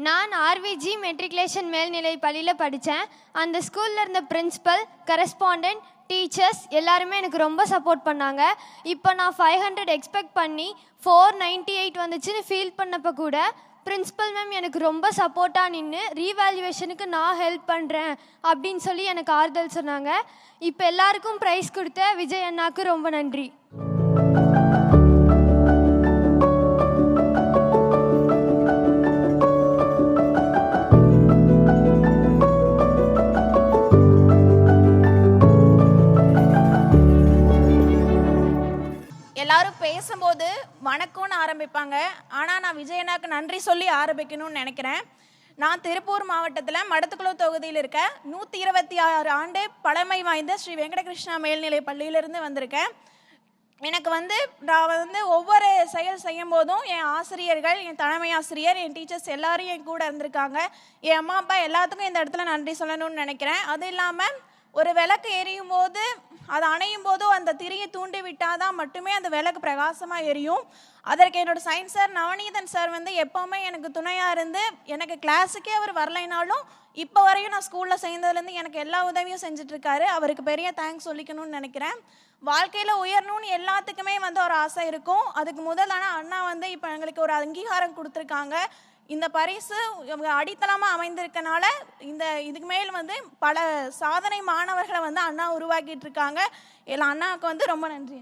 நான் ஆர்விஜி மெட்ரிகுலேஷன் மேல்நிலை பள்ளியில் படித்தேன். அந்த ஸ்கூலில் இருந்த பிரின்ஸிபல், கரஸ்பாண்டன்ட், டீச்சர்ஸ் எல்லாருமே எனக்கு ரொம்ப சப்போர்ட் பண்ணாங்க. இப்போ நான் 500 எக்ஸ்பெக்ட் பண்ணி 498 வந்துச்சுன்னு ஃபீல் பண்ணப்போ கூட பிரின்ஸிபல் மேம் எனக்கு ரொம்ப சப்போர்ட்டாக நின்று ரீவேல்யூவேஷனுக்கு நான் ஹெல்ப் பண்ணுறேன் அப்படின்னு சொல்லி எனக்கு ஆறுதல் சொன்னாங்க. இப்போ எல்லாருக்கும் ப்ரைஸ் கொடுத்த விஜய் அண்ணாவுக்கு ரொம்ப நன்றி. எல்லாரும் பேசும்போது வணக்கம்னு ஆரம்பிப்பாங்க. ஆனால் நான் விஜயண்ணாக்கு நன்றி சொல்லி ஆரம்பிக்கணும்னு நினைக்கிறேன். நான் திருப்பூர் மாவட்டத்தில் மடத்துக்குளம் தொகுதியில் இருக்க 126 ஆண்டு பழமை வாய்ந்த ஸ்ரீ வெங்கடகிருஷ்ணா மேல்நிலை பள்ளியிலிருந்து வந்திருக்கேன். எனக்கு நான் ஒவ்வொரு செயல் செய்யும் போதும் என் ஆசிரியர்கள், என் தலைமை ஆசிரியர், என் டீச்சர்ஸ் எல்லாரும் என் கூட இருந்திருக்காங்க. என் அம்மா அப்பா எல்லாத்துக்கும் இந்த இடத்துல நன்றி சொல்லணும்னு நினைக்கிறேன். அது இல்லாமல் ஒரு விளக்கு எரியும் போது அது அணையும் போதும் அந்த திரியை தூண்டி விட்டாதான் மட்டுமே அந்த விளக்கு பிரகாசமாக எரியும். அதற்கு என்னோட சயின்ஸ் சார் நவநீதன் சார் எப்போவுமே எனக்கு துணையாக இருந்து எனக்கு கிளாஸுக்கே அவர் வரலைனாலும் இப்போ வரையும் நான் ஸ்கூலில் சேர்ந்ததுலேருந்து எனக்கு எல்லா உதவியும் செஞ்சிட்ருக்காரு. அவருக்கு பெரிய தேங்க்ஸ் சொல்லிக்கணும்னு நினைக்கிறேன். வாழ்க்கையில் உயரணும்னு எல்லாத்துக்குமே ஒரு ஆசை இருக்கும். அதுக்கு முதல் ஆனால் அண்ணா இப்போ எங்களுக்கு ஒரு அங்கீகாரம் கொடுத்துருக்காங்க. இந்த பரிசு அடித்தளமாக அமைந்திருக்கனால இதுக்கு மேல் பல சாதனை மாணவர்களை அண்ணா உருவாக்கிட்டு இருக்காங்க. எல்லாம் அண்ணாவுக்கு ரொம்ப நன்றி.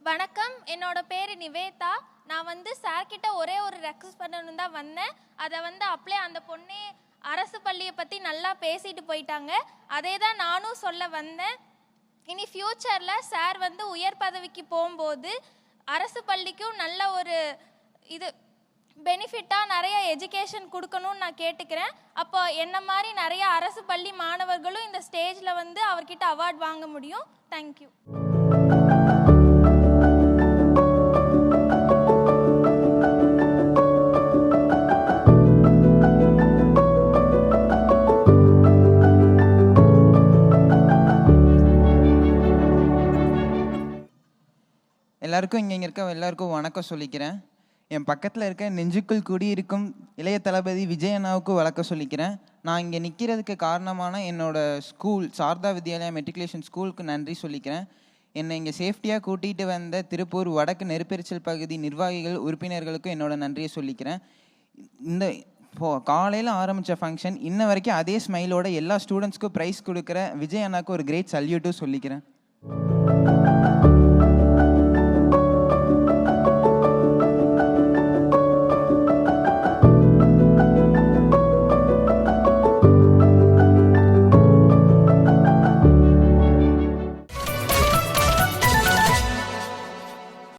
வணக்கம், என்னோட பேர் நிவேதா. நான் சார்கிட்ட ஒரே ஒரு ரெக்வஸ்ட் பண்ணணும் தான் வந்தேன். அதை அப்படியே அந்த பொண்ணே அரசு பள்ளியை பற்றி நல்லா பேசிட்டு போயிட்டாங்க. அதே தான் நானும் சொல்ல வந்தேன். இனி ஃப்யூச்சரில் சார் உயர் பதவிக்கு போகும்போது அரசு பள்ளிக்கும் நல்ல ஒரு பெனிஃபிட்டாக நிறைய எஜுகேஷன் கொடுக்கணும்னு நான் கேட்டுக்கிறேன். அப்போ என்ன மாதிரி நிறைய அரசு பள்ளி மாணவர்களும் இந்த ஸ்டேஜில் அவர்கிட்ட அவார்ட் வாங்க முடியும். தேங்க்யூ. எல்லாருக்கும் இங்கே இருக்க எல்லாருக்கும் வணக்கம் சொல்லிக்கிறேன். என் பக்கத்தில் இருக்க நெஞ்சுக்குள் குடியிருக்கும் இளைய தளபதி விஜய் அண்ணாவுக்கு வணக்கம் சொல்லிக்கிறேன். நான் இங்கே நிற்கிறதுக்கு காரணமான என்னோடய ஸ்கூல் சாரதா வித்யாலயா மெட்ரிகுலேஷன் ஸ்கூலுக்கு நன்றி சொல்லிக்கிறேன். என்னை இங்கே சேஃப்டியாக கூட்டிகிட்டு வந்த திருப்பூர் வடக்கு நெருப்பெரிச்சல் பகுதி நிர்வாகிகள், உறுப்பினர்களுக்கும் என்னோட நன்றியை சொல்லிக்கிறேன். இந்த காலையில் ஆரம்பித்த ஃபங்க்ஷன் இன்ன வரைக்கும் அதே ஸ்மைலோட எல்லா ஸ்டூடெண்ட்ஸ்க்கும் ப்ரைஸ் கொடுக்குற விஜய் அண்ணாவுக்கு ஒரு கிரேட் சல்யூட்டும் சொல்லிக்கிறேன்.